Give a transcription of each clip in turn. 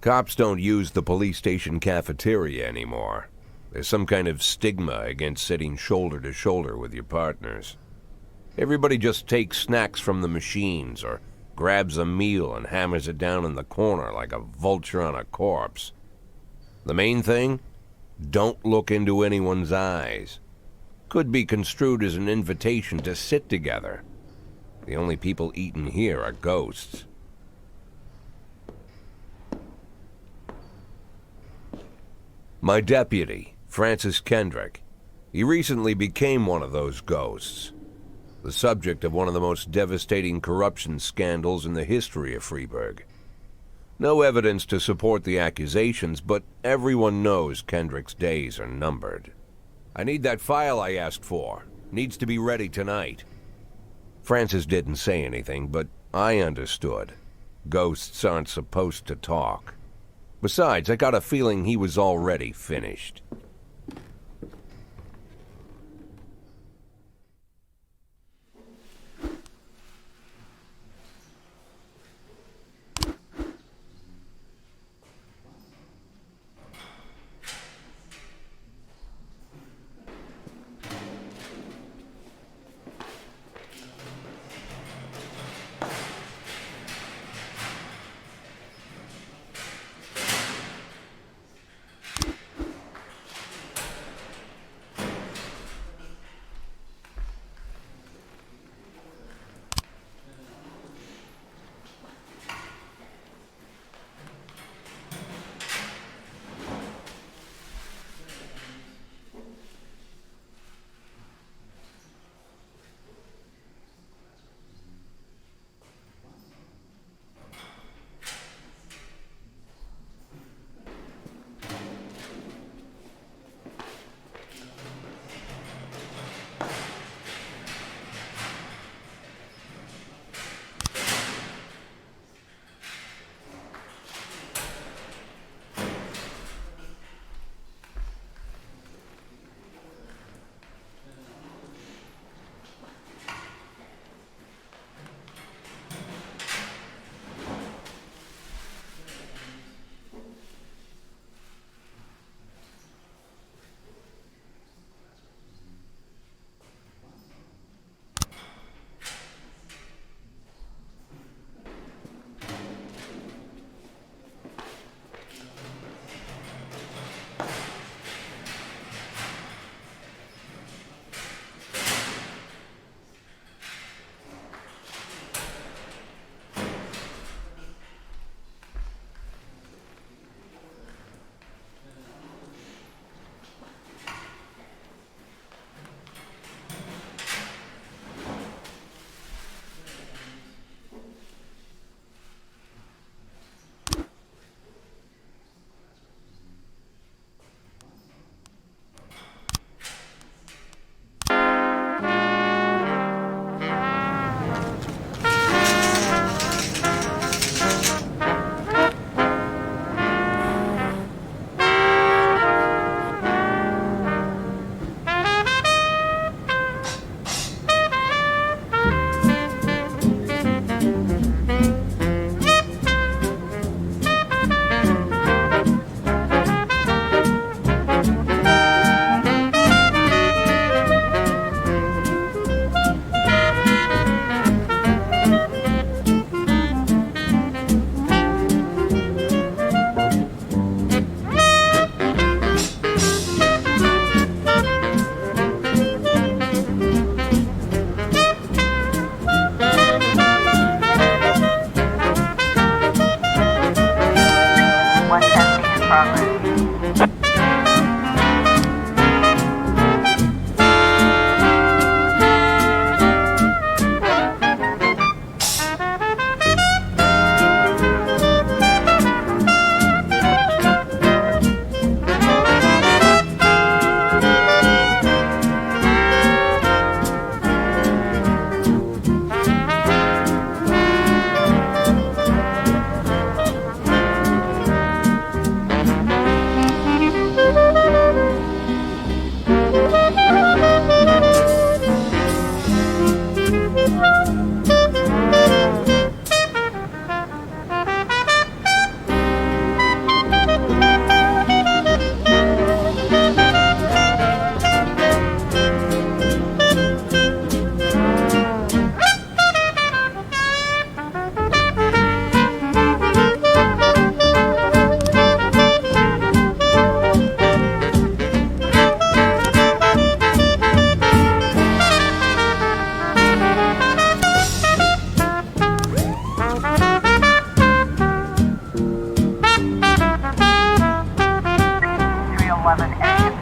Cops don't use the police station cafeteria anymore. There's some kind of stigma against sitting shoulder to shoulder with your partners. Everybody just takes snacks from the machines or grabs a meal and hammers it down in the corner like a vulture on a corpse. The main thing? Don't look into anyone's eyes. Could be construed as an invitation to sit together. The only people eating here are ghosts. My deputy, Francis Kendrick. He recently became one of those ghosts. The subject of one of the most devastating corruption scandals in the history of Freeburg. No evidence to support the accusations, but everyone knows Kendrick's days are numbered. I need that file I asked for. Needs to be ready tonight. Francis didn't say anything, but I understood. Ghosts aren't supposed to talk. Besides, I got a feeling he was already finished.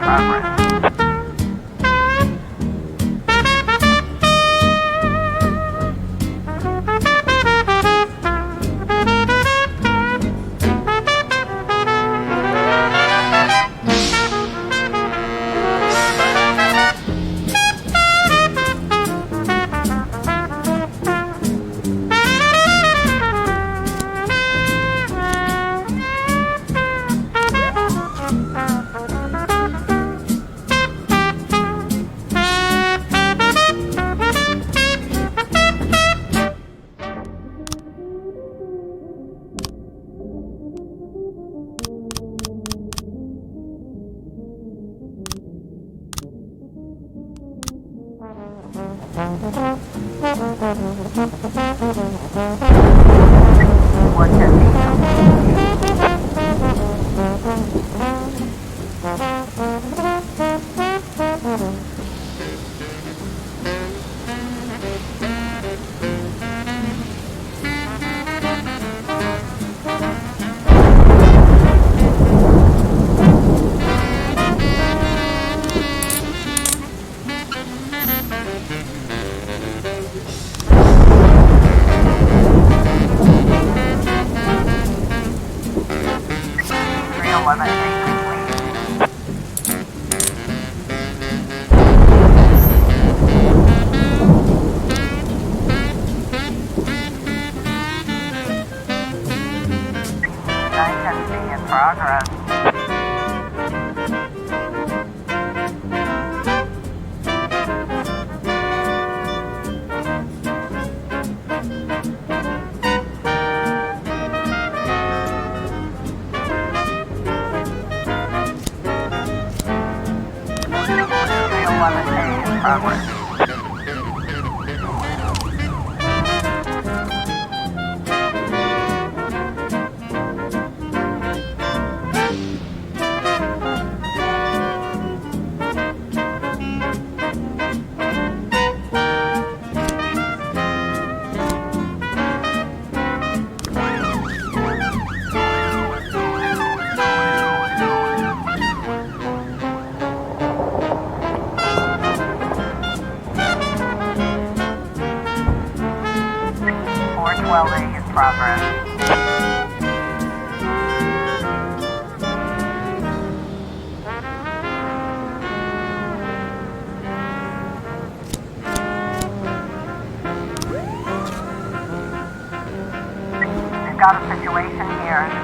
progress. 311A in progress. Progress. We've got a situation here.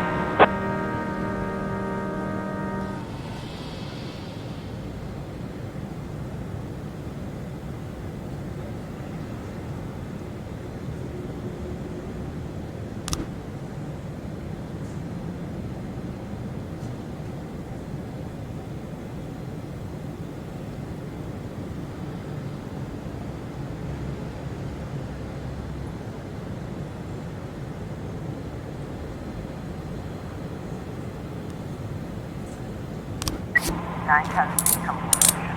Nine testing completion.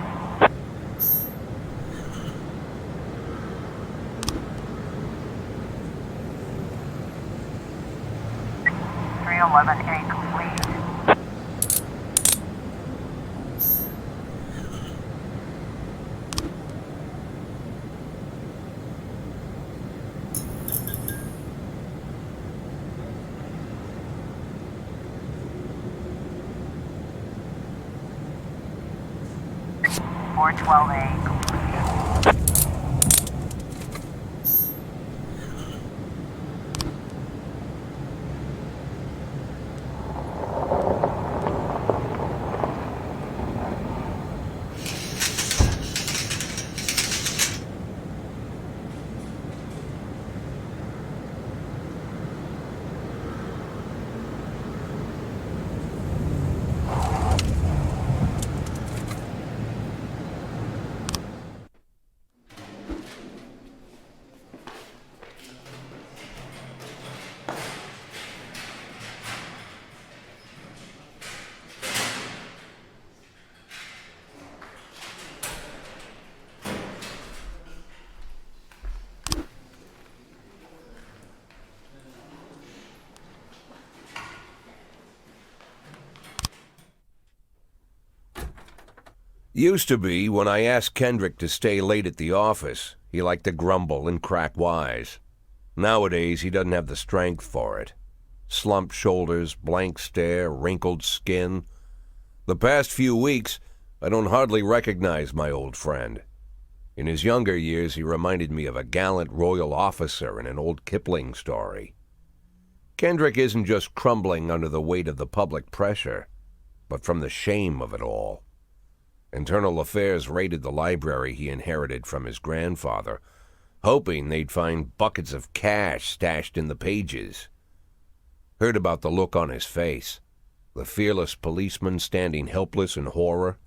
(311A) complete. (412A) completion. Used to be, when I asked Kendrick to stay late at the office, he liked to grumble and crack wise. Nowadays, he doesn't have the strength for it. Slumped shoulders, blank stare, wrinkled skin. The past few weeks, I don't hardly recognize my old friend. In his younger years, he reminded me of a gallant royal officer in an old Kipling story. Kendrick isn't just crumbling under the weight of the public pressure, but from the shame of it all. Internal Affairs raided the library he inherited from his grandfather, hoping they'd find buckets of cash stashed in the pages. Heard about the look on his face, the fearless policeman standing helpless in horror.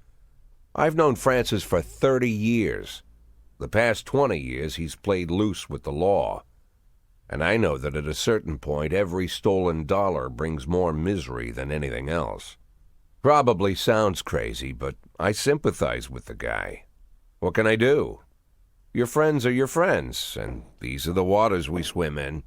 I've known Francis for 30 years. The past 20 years he's played loose with the law. And I know that at a certain point every stolen dollar brings more misery than anything else. Probably sounds crazy, but I sympathize with the guy. What can I do? Your friends are your friends, and these are the waters we swim in.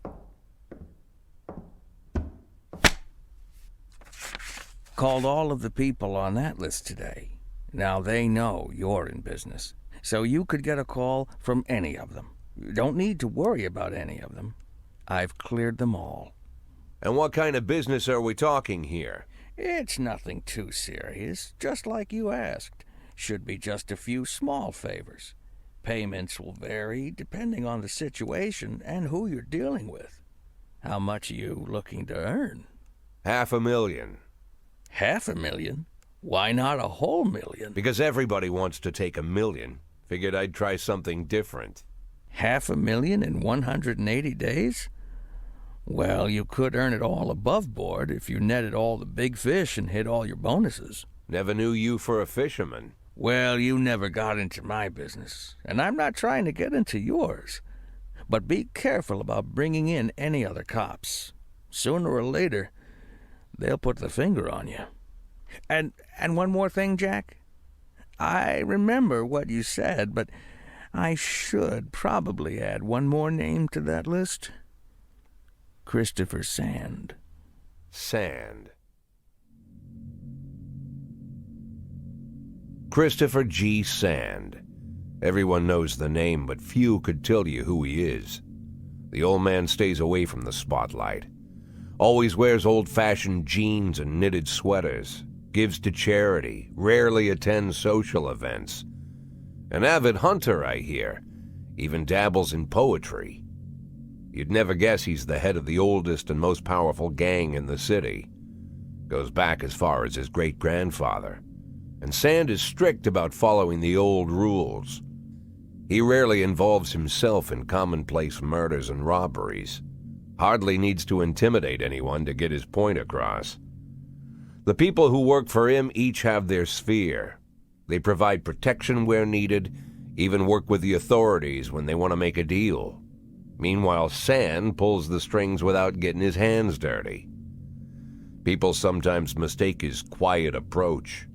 Called all of the people on that list today. Now they know you're in business, so you could get a call from any of them. You don't need to worry about any of them. I've cleared them all. And what kind of business are we talking here? It's nothing too serious, just like you asked. Should be just a few small favors. Payments will vary depending on the situation and who you're dealing with. How much are you looking to earn? $500,000. $500,000? Why not a whole million? Because everybody wants to take $1 million. Figured I'd try something different. $500,000 in 180 days? Well, you could earn it all above board if you netted all the big fish and hit all your bonuses. Never knew you for a fisherman. Well, you never got into my business, and I'm not trying to get into yours. But be careful about bringing in any other cops. Sooner or later, they'll put the finger on you. And one more thing, Jack. I remember what you said, but I should probably add one more name to that list. Christopher Sand. Sand. Christopher G. Sand. Everyone knows the name, but few could tell you who he is. The old man stays away from the spotlight. Always wears old-fashioned jeans and knitted sweaters. Gives to charity. Rarely attends social events. An avid hunter, I hear. Even dabbles in poetry. You'd never guess he's the head of the oldest and most powerful gang in the city. Goes back as far as his great-grandfather. And Sand is strict about following the old rules. He rarely involves himself in commonplace murders and robberies. Hardly needs to intimidate anyone to get his point across. The people who work for him each have their sphere. They provide protection where needed, even work with the authorities when they want to make a deal. Meanwhile, Sand pulls the strings without getting his hands dirty. People sometimes mistake his quiet approach.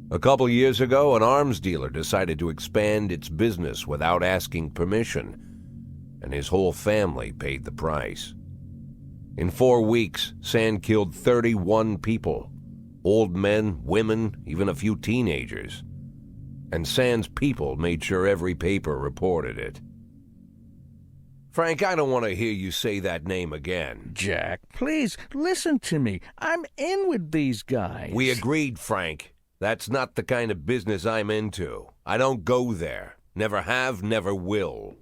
A couple years ago, an arms dealer decided to expand its business without asking permission, and his whole family paid the price. In 4 weeks, Sand killed 31 people. Old men, women, even a few teenagers. And Sand's people made sure every paper reported it. Frank, I don't want to hear you say that name again. Jack, please, listen to me. I'm in with these guys. We agreed, Frank. That's not the kind of business I'm into. I don't go there. Never have, never will.